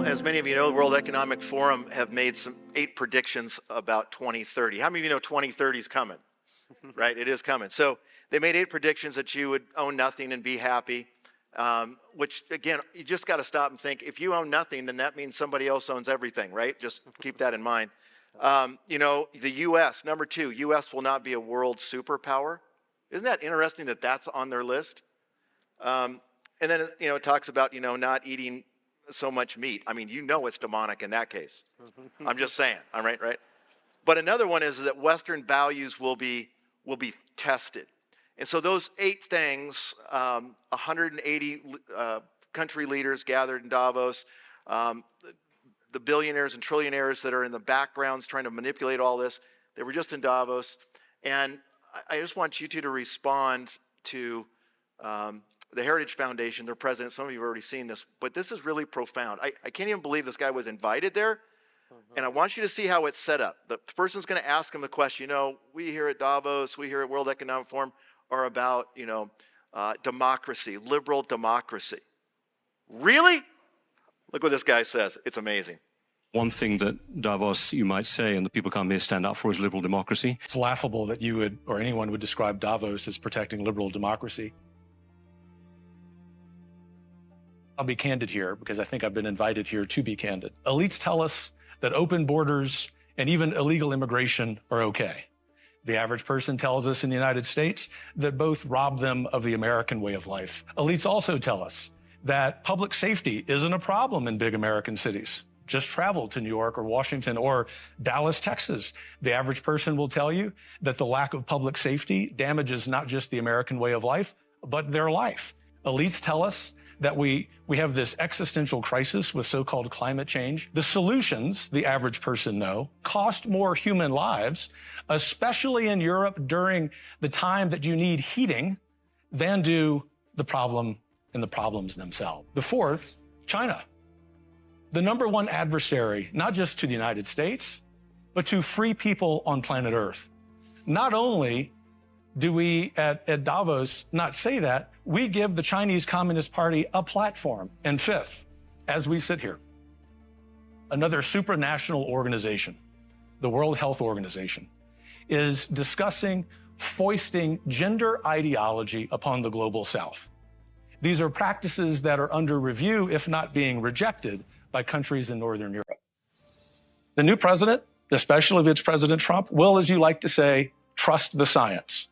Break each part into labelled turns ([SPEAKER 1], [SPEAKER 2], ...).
[SPEAKER 1] As many of you know, the World Economic Forum have made 8 predictions about 2030. How many of you know 2030 is coming? Right, it is coming. So they made 8 predictions that you would own nothing and be happy, which again, you just got to stop and think, if you own nothing, then that means somebody else owns everything, right? Just keep that in mind. You know, the U.S., number 2, U.S. will not be a world superpower. Isn't that interesting that that's on their list? And then, you know, it talks about, you know, not eating so much meat. I mean, you know it's demonic in that case. I'm just saying, all right, right? But another one is that Western values will be tested. And so those 8 things, 180 country leaders gathered in Davos, the billionaires and trillionaires that are in the backgrounds trying to manipulate all this, they were just in Davos. And I just want you two to respond to the Heritage Foundation, their president. Some of you have already seen this, but this is really profound. I can't even believe this guy was invited there. And I want you to see how it's set up. The person's going to ask him the question, you know, we here at Davos, we here at World Economic Forum are about, you know, democracy, liberal democracy. Really? Look what this guy says. It's amazing.
[SPEAKER 2] One thing that Davos, you might say, and the people come here stand up for, is liberal democracy.
[SPEAKER 3] It's laughable that you would, or anyone would, describe Davos as protecting liberal democracy. I'll be candid here because I think I've been invited here to be candid. Elites tell us that open borders and even illegal immigration are okay. The average person tells us in the United States that both rob them of the American way of life. Elites also tell us that public safety isn't a problem in big American cities. Just travel to New York or Washington or Dallas, Texas. The average person will tell you that the lack of public safety damages not just the American way of life, but their life. Elites tell us that we have this existential crisis with so-called climate change. The solutions, the average person know, cost more human lives, especially in Europe during the time that you need heating, than do the problem and the problems themselves. The fourth, China. The number one adversary, not just to the United States, but to free people on planet Earth. Not only do we at Davos not say that, we give the Chinese Communist Party a platform. And fifth, as we sit here, another supranational organization, the World Health Organization, is discussing foisting gender ideology upon the global South. These are practices that are under review, if not being rejected, by countries in Northern Europe. The new president, especially if it's President Trump, will, as you like to say, trust the science.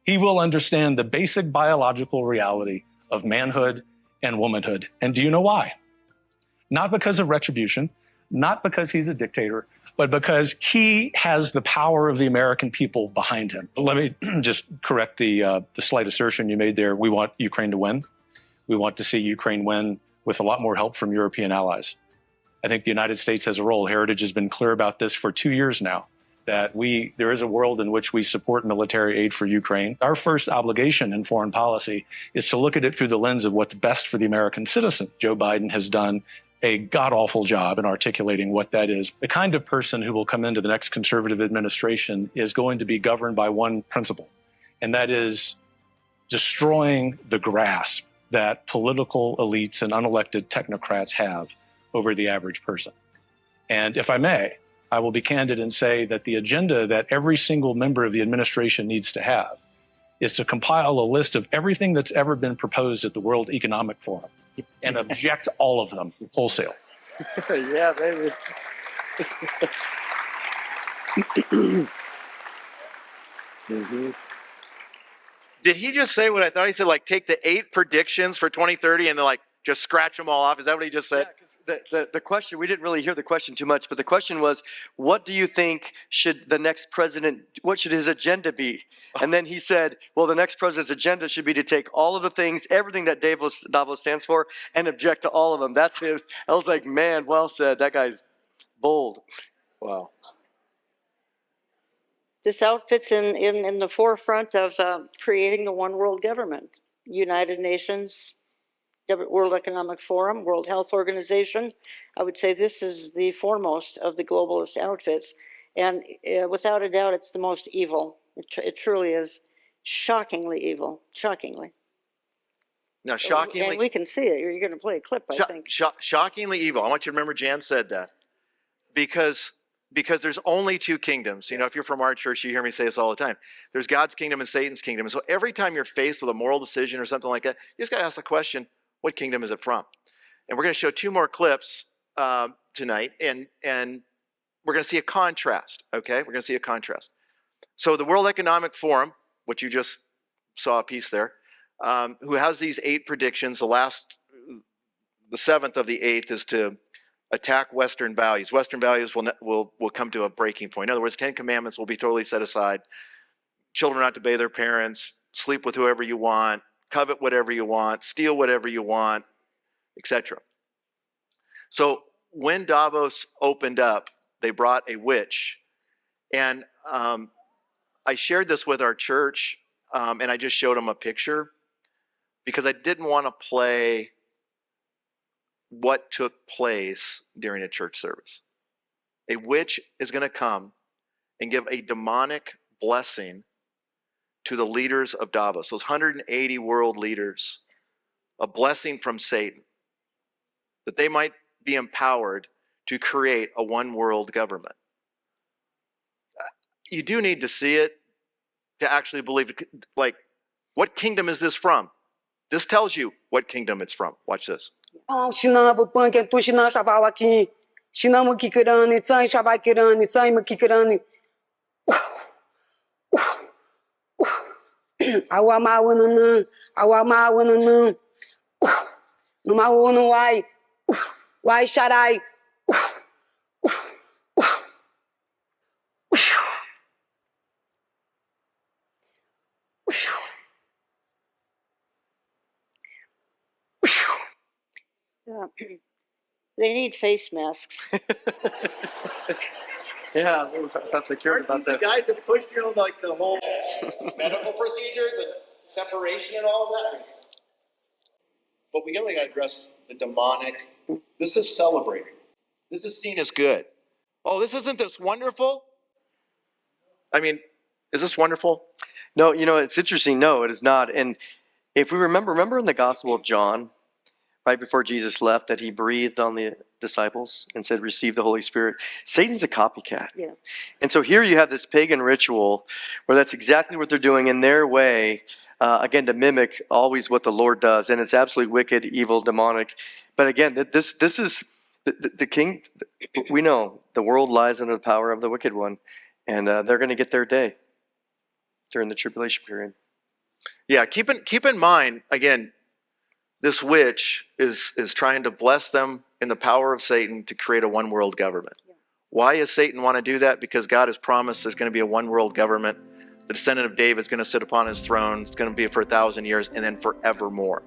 [SPEAKER 3] He will understand the basic biological reality of manhood and womanhood. And do you know why? Not because of retribution, not because he's a dictator, but because he has the power of the American people behind him. Let me just correct the slight assertion you made there. We want Ukraine to win. We want to see Ukraine win with a lot more help from European allies. I think the United States has a role. Heritage has been clear about this for 2 years now, that there is a world in which we support military aid for Ukraine. Our first obligation in foreign policy is to look at it through the lens of what's best for the American citizen. Joe Biden has done a god-awful job in articulating what that is. The kind of person who will come into the next conservative administration is going to be governed by one principle, and that is destroying the grasp that political elites and unelected technocrats have over the average person. And if I may, I will be candid and say that the agenda that every single member of the administration needs to have is to compile a list of everything that's ever been proposed at the World Economic Forum and object all of them wholesale.
[SPEAKER 4] Yeah, baby.
[SPEAKER 1] Mm-hmm. Did he just say what I thought he said? Like, take the 8 predictions for 2030 and then like just scratch them all off? Is that what he just said?
[SPEAKER 4] Yeah, because the question, we didn't really hear the question too much, but the question was, what do you think should the next president, what should his agenda be? And then he said, well, the next president's agenda should be to take all of the things, everything that Davos stands for, and object to all of them. That's it. I was like, man, well said. That guy's bold.
[SPEAKER 1] Wow.
[SPEAKER 5] This outfit's in the forefront of creating the one world government. United Nations, World Economic Forum, World Health Organization. I would say this is the foremost of the globalist outfits. And without a doubt, it's the most evil. It truly is shockingly evil, shockingly.
[SPEAKER 1] Now, shockingly,
[SPEAKER 5] And we can see it. You're going to play a clip, I think.
[SPEAKER 1] shockingly evil. I want you to remember Jan said that because there's only two kingdoms. You know, if you're from our church, you hear me say this all the time. There's God's kingdom and Satan's kingdom. And so every time you're faced with a moral decision or something like that, you just got to ask the question, what kingdom is it from? And we're going to show two more clips tonight, and we're going to see a contrast, okay? We're going to see a contrast. So the World Economic Forum, which you just saw a piece there, who has these 8 predictions. The 7th of the 8th is to attack Western values. Western values will come to a breaking point. In other words, 10 commandments will be totally set aside. Children not to obey their parents, sleep with whoever you want, covet whatever you want, steal whatever you want, etc. So when Davos opened up, they brought a witch, and I shared this with our church, and I just showed them a picture because I didn't want to play what took place during a church service. A witch is going to come and give a demonic blessing to the leaders of Davos, those 180 world leaders, a blessing from Satan, that they might be empowered to create a one world government. You do need to see it to actually believe it. Like, what kingdom is this from? This tells you what kingdom it's from. Watch this.
[SPEAKER 5] They need face masks.
[SPEAKER 4] Yeah, I thought they cared about that.
[SPEAKER 1] Guys that pushed like the whole medical procedures and separation and all of that. But we only got to address the demonic. This is celebrating. This is seen as good. Oh, isn't this wonderful? I mean, is this wonderful?
[SPEAKER 4] No, it's interesting. No, it is not. And if we remember in the Gospel of John, right before Jesus left, that he breathed on the disciples and said, receive the Holy Spirit. Satan's a copycat.
[SPEAKER 5] Yeah.
[SPEAKER 4] And so here you have this pagan ritual where that's exactly what they're doing in their way, again, to mimic always what the Lord does. And it's absolutely wicked, evil, demonic. But again, this is the king. We know the world lies under the power of the wicked one. And they're going to get their day during the tribulation period.
[SPEAKER 1] Yeah, keep in mind, again, this witch is trying to bless them in the power of Satan to create a one world government. Yeah. Why does Satan want to do that? Because God has promised there's going to be a one world government. The descendant of David is going to sit upon his throne. It's going to be for 1,000 years and then forevermore.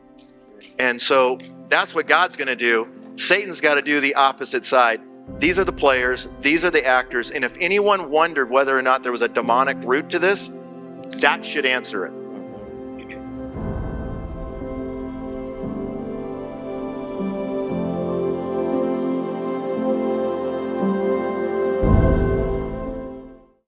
[SPEAKER 1] And so that's what God's going to do. Satan's got to do the opposite side. These are the players. These are the actors. And if anyone wondered whether or not there was a demonic root to this, that should answer it.